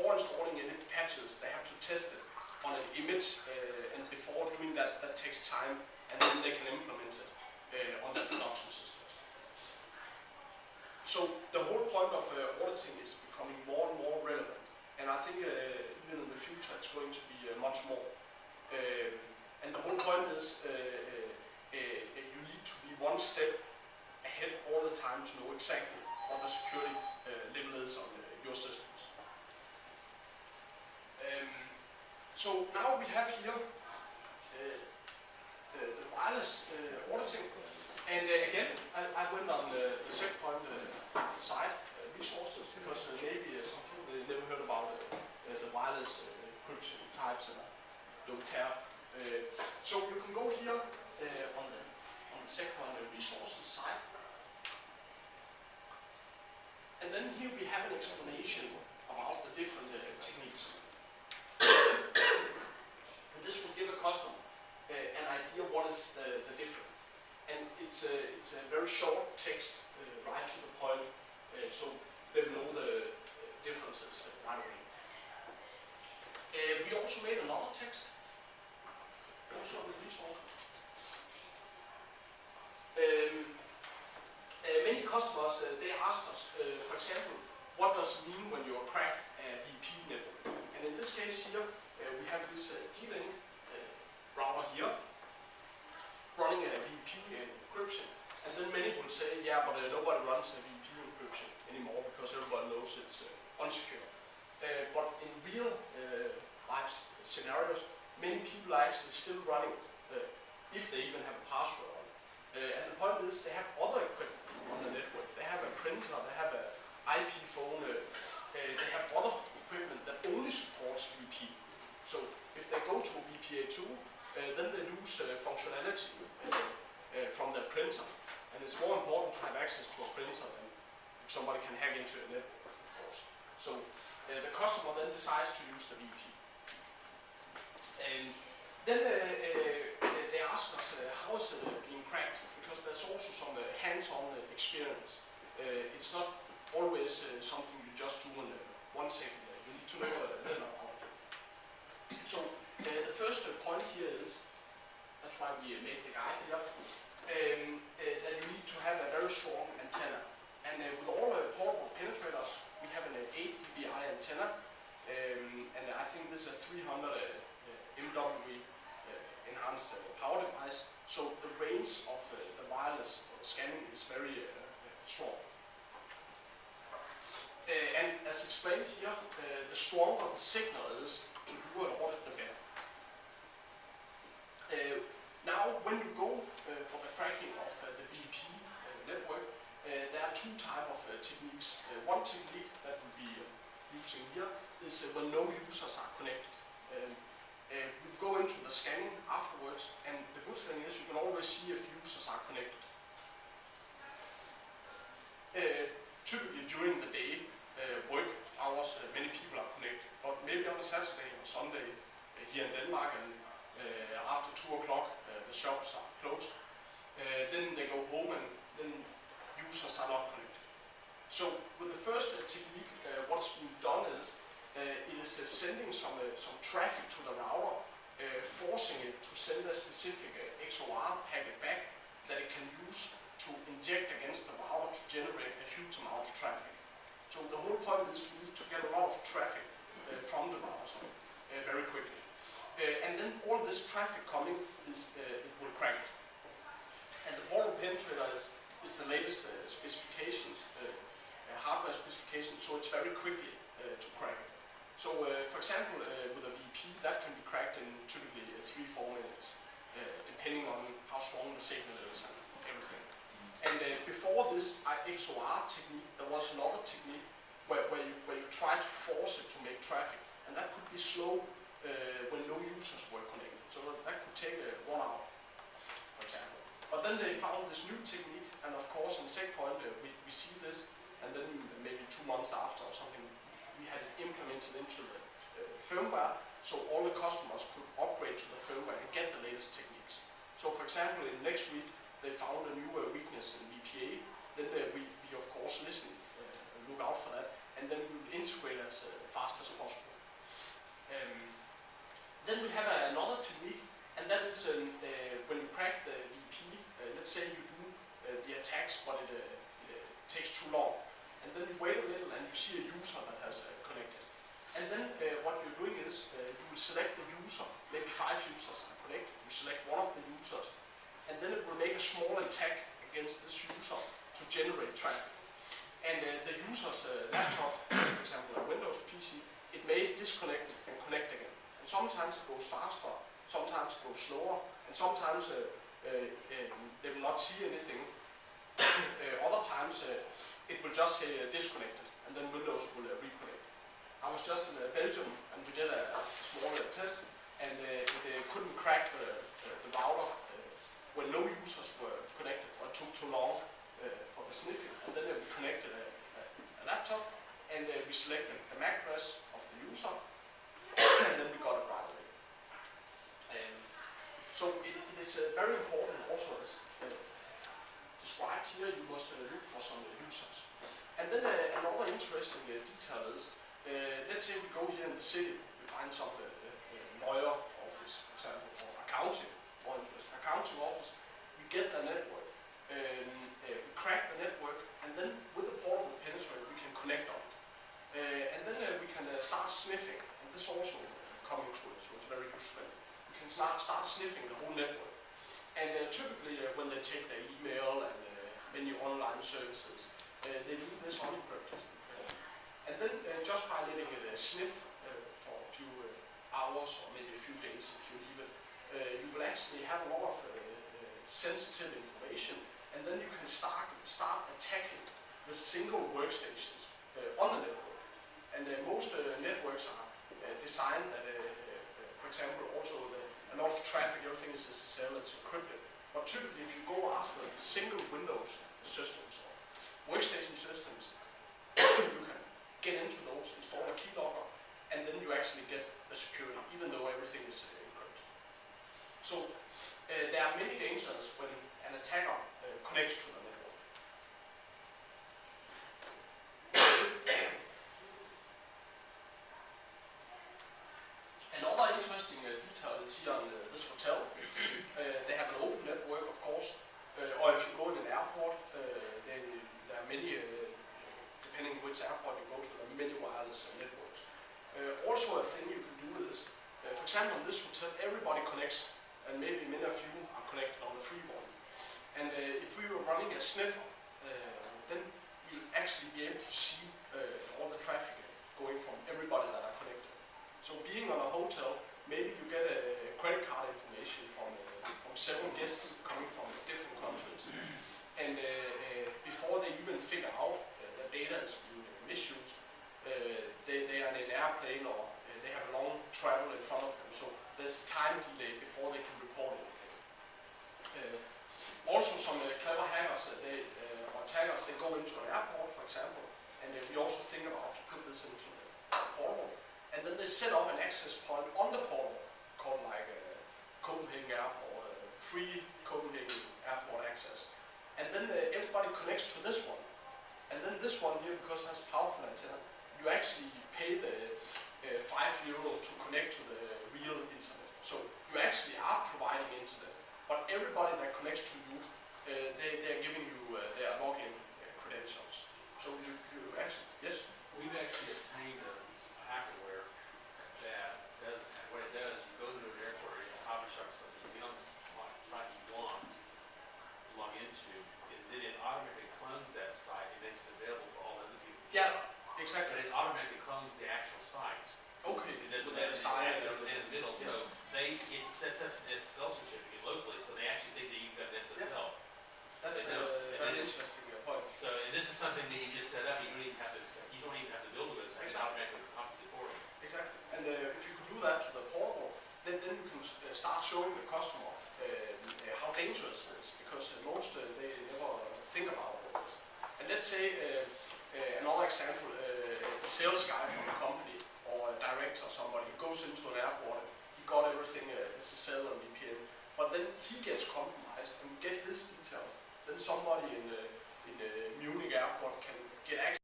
before installing any patches, they have to test it on an image, and before doing that, that takes time, and then they can implement it on their production systems. So the whole point of auditing is becoming more and more relevant, and I think even in the future it's going to be much more. And the whole point is you need to be one step ahead all the time to know exactly what the security level is on your systems. So now we have here the wireless auditing, and again I went on the SecPoint site resources because maybe some people never heard about the wireless encryption types and don't care. So you can go here on the SecPoint resources site, and then here we have an explanation about the different techniques. And this will give a customer an idea what is the difference. And it's a very short text, right to the point, so they know the differences right away. We also made another text, also on the resources. Many customers, they asked us, for example, what does it mean when you crack a VP network? And in this case here, we have this D-Link router here, running a VP encryption. And then many will say, yeah, but nobody runs a VP encryption anymore because everybody knows it's unsecure. But in real life scenarios, many people are actually still running it, if they even have a password on it. And the point is, they have other equipment on the network. They have a printer, they have an IP phone, they have other equipment that only supports VP. So if they go to VPA2, then they lose functionality from their printer. And it's more important to have access to a printer than if somebody can hack into a network, of course. So the customer then decides to use the VP. And then they ask us, how is it being cracked? Because there's also some hands-on experience. It's not always something you just do in 1 second. You need to know a little about it. So the first point here is, that's why we made the guide here, that you need to have a very strong antenna. And with all portable penetrators, we have an 8 dBi antenna, and I think this is a 300 MW enhanced power device. So the range of the wireless scanning is very strong. And as explained here, the stronger the signal is to do an audit, the better. Now, when you go for the cracking of the VP network, there are two types of techniques. One technique that we'll be using here is when no users are connected. We go into the scanning afterwards, and the good thing is you can always see if users are connected. Typically during the day, work hours, many people are connected, but maybe on a Saturday or Sunday here in Denmark, and after 2 o'clock the shops are closed, then they go home and then users are not connected. So with the first technique, what's being done is it is sending some traffic to the router, forcing it to send a specific XOR packet back that it can use to inject against the router to generate a huge amount of traffic. So the whole point is we need to get a lot of traffic from the router very quickly. And then all this traffic coming, it will crack it. And the portable penetrator is the latest specifications, hardware specifications, so it's very quickly to crack it. So for example, with a VP, that can be cracked in typically 3-4 minutes, depending on how strong the signal is and everything. And before this XOR technique, there was another technique where you try to force it to make traffic. And that could be slow when no users were connected. So that could take 1 hour, for example. But then they found this new technique, and of course in SecPoint we see this, and then maybe 2 months after or something, we had it implemented into the firmware, so all the customers could upgrade to the firmware and get the latest techniques. So for example, in next week, they found a new weakness in VPA, then we of course listen and look out for that, and then we will integrate as fast as possible. Then we have another technique, and that is when you crack the VP, let's say you do the attacks, but it takes too long. And then you wait a little and you see a user that has connected. And then what you're doing is you will select the user, maybe 5 users are connected, you select one of the users, and then it will make a small attack against this user to generate traffic. And the user's laptop, for example a Windows PC, it may disconnect and connect again. And sometimes it goes faster, sometimes it goes slower, and sometimes they will not see anything. Other times it will just say disconnected, and then Windows will reconnect. I was just in Belgium and we did a small test, and it couldn't crack the router when no users were connected, or it took too long for the sniffing. And then we connected a laptop, and we selected the MAC address of the user, and then we got it right away. So it is very important also, as described here, you must look for some users. And then another interesting detail is, let's say we go here in the city, we find some lawyer office, for example, or accounting, more interesting, accounting office, we get the network, we crack the network, and then with the portable penetrator we can connect on it. And then we can start sniffing, and this also coming to it, so it's very useful. We can start sniffing the whole network. And typically when they take their email and many online services, they do this unencrypted. And then just by letting it sniff for a few hours or maybe a few days if you leave it, you will actually have a lot of sensitive information, and then you can start attacking the single workstations on the network. And most networks are designed that, for example, also a lot of traffic, everything is SSL, it's encrypted. But typically if you go after the single Windows systems or workstation systems, you can get into those, install a keylogger, and then you actually get the security, even though everything is encrypted. So there are many dangers when an attacker connects to the network. Another interesting detail is here on this hotel. They have an open network, of course, or if you go in an airport, there are many, depending which airport you go to, there are many wireless networks. Also a thing you can do is, for example on this hotel, everybody connects, and maybe many of you are connected on the free one. And if we were running a sniffer, then you'll actually be able to see all the traffic going from everybody that are connected. So being on a hotel, maybe you get a credit card information from 7 guests coming from different countries. And before they even figure out that data is being misused, they are in an airplane or they have a long travel in front of them. So there's a time delay before they can report anything. Also some clever hackers or attackers, they go into an airport, for example, and we also think about to put this into the portal. And then they set up an access point on the portal called like Copenhagen Airport, free Copenhagen Airport access. And then everybody connects to this one. And then this one here, because it has powerful antenna, you actually pay the €5 to connect to the real internet. So you actually are providing internet, but everybody that connects to you, they're giving you their login credentials. So you actually, yes? We've actually obtained a hackerware that does what it does. You go to an airport or a coffee shop or something, you get on the site you want to log into, and then it automatically clones that site and makes it available for all other people. Yeah, exactly. But it automatically clones the actual site. Okay. It doesn't let let the it site in the middle, yes. so it sets up an SSL certificate locally, so they actually think that you've got an SSL. Yeah. That's a very interesting point. So and this is something that you just set up. You don't even have to build a website. It's automatically compensate for it. Exactly. And if you can do that to the portal, then you can start showing the customer how dangerous it is, because most they never think about this. And let's say another example, a sales guy from a company or a director or somebody goes into an airport and he got everything SSL and VPN, but then he gets compromised and get his details. Then somebody in the Munich airport can get access